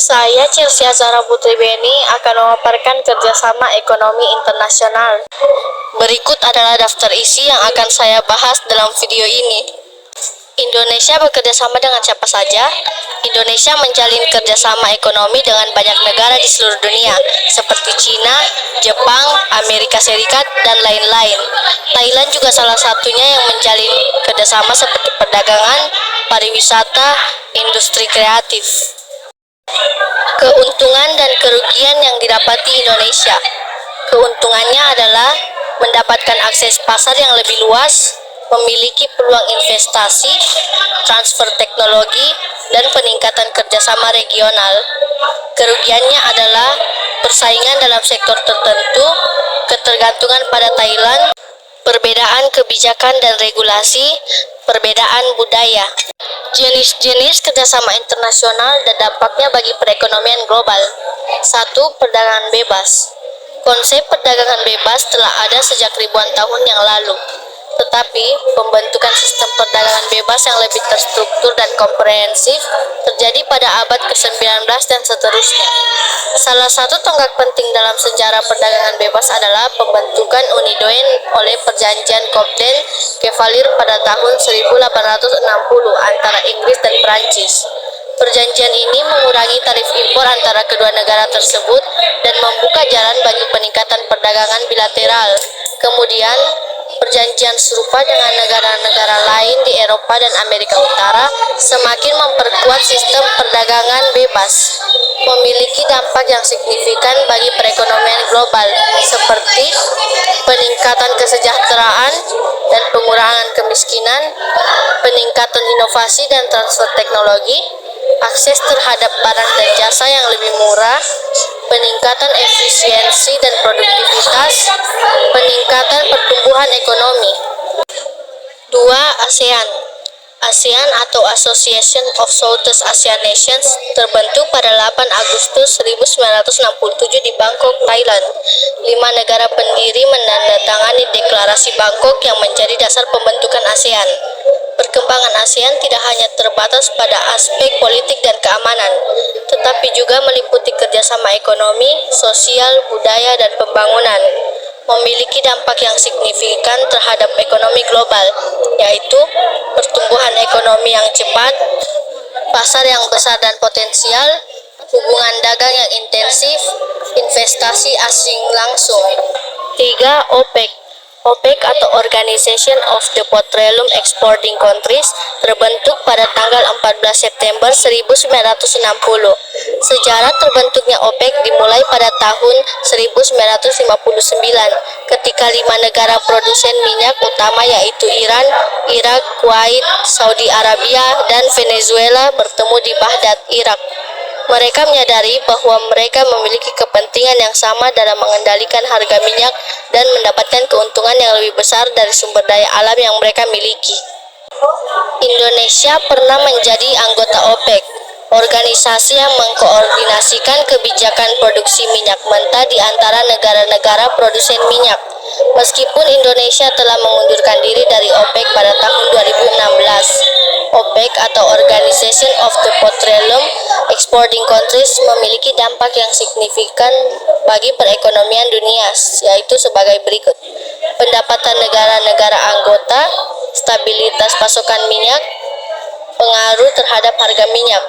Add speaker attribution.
Speaker 1: Saya Chelsea Zara Putri Beni akan memaparkan kerjasama ekonomi internasional. Berikut adalah daftar isi yang akan saya bahas dalam video ini. Indonesia bekerja sama dengan siapa saja? Indonesia menjalin kerjasama ekonomi dengan banyak negara di seluruh dunia, seperti Cina, Jepang, Amerika Serikat, dan lain-lain. Thailand juga salah satunya yang menjalin kerjasama seperti perdagangan, pariwisata, industri kreatif. Keuntungan dan kerugian yang didapati Indonesia. Keuntungannya adalah mendapatkan akses pasar yang lebih luas, memiliki peluang investasi, transfer teknologi, dan peningkatan kerjasama regional. Kerugiannya adalah persaingan dalam sektor tertentu, ketergantungan pada Thailand, perbedaan kebijakan dan regulasi, perbedaan budaya. Jenis-jenis kerjasama internasional dan dampaknya bagi perekonomian global. 1. Perdagangan bebas. Konsep perdagangan bebas telah ada sejak ribuan tahun yang lalu. Tetapi, pembentukan sistem perdagangan bebas yang lebih terstruktur dan komprehensif terjadi pada abad ke-19 dan seterusnya. Salah satu tonggak penting dalam sejarah perdagangan bebas adalah pembentukan Uni Doen oleh Perjanjian Cobden-Cavalier pada tahun 1860 antara Inggris dan Prancis. Perjanjian ini mengurangi tarif impor antara kedua negara tersebut dan membuka jalan bagi peningkatan perdagangan bilateral. Kemudian, perjanjian serupa dengan negara-negara lain di Eropa dan Amerika Utara semakin memperkuat sistem perdagangan bebas, memiliki dampak yang signifikan bagi perekonomian global, seperti peningkatan kesejahteraan dan pengurangan kemiskinan, peningkatan inovasi dan transfer teknologi, akses terhadap barang dan jasa yang lebih murah, peningkatan efisiensi dan produktivitas, peningkatan pertumbuhan ekonomi. 2. ASEAN. ASEAN atau Association of Southeast Asian Nations terbentuk pada 8 Agustus 1967 di Bangkok, Thailand. 5 negara pendiri menandatangani deklarasi Bangkok yang menjadi dasar pembentukan ASEAN. Perkembangan ASEAN tidak hanya terbatas pada aspek politik dan keamanan, tetapi juga meliputi kerjasama ekonomi, sosial, budaya, dan pembangunan. Memiliki dampak yang signifikan terhadap ekonomi global, yaitu pertumbuhan ekonomi yang cepat, pasar yang besar dan potensial, hubungan dagang yang intensif, investasi asing langsung. 3. OPEC. OPEC atau Organization of the Petroleum Exporting Countries terbentuk pada tanggal 14 September 1960. Sejarah terbentuknya OPEC dimulai pada tahun 1959 ketika 5 negara produsen minyak utama yaitu Iran, Irak, Kuwait, Saudi Arabia, dan Venezuela bertemu di Baghdad, Irak. Mereka menyadari bahwa mereka memiliki kepentingan yang sama dalam mengendalikan harga minyak dan mendapatkan keuntungan yang lebih besar dari sumber daya alam yang mereka miliki. Indonesia pernah menjadi anggota OPEC, organisasi yang mengkoordinasikan kebijakan produksi minyak mentah di antara negara-negara produsen minyak. Meskipun Indonesia telah mengundurkan diri dari OPEC pada tahun 2016, OPEC atau Organization of the Petroleum Exporting Countries memiliki dampak yang signifikan bagi perekonomian dunia, yaitu sebagai berikut: pendapatan negara-negara anggota, stabilitas pasokan minyak, pengaruh terhadap harga minyak.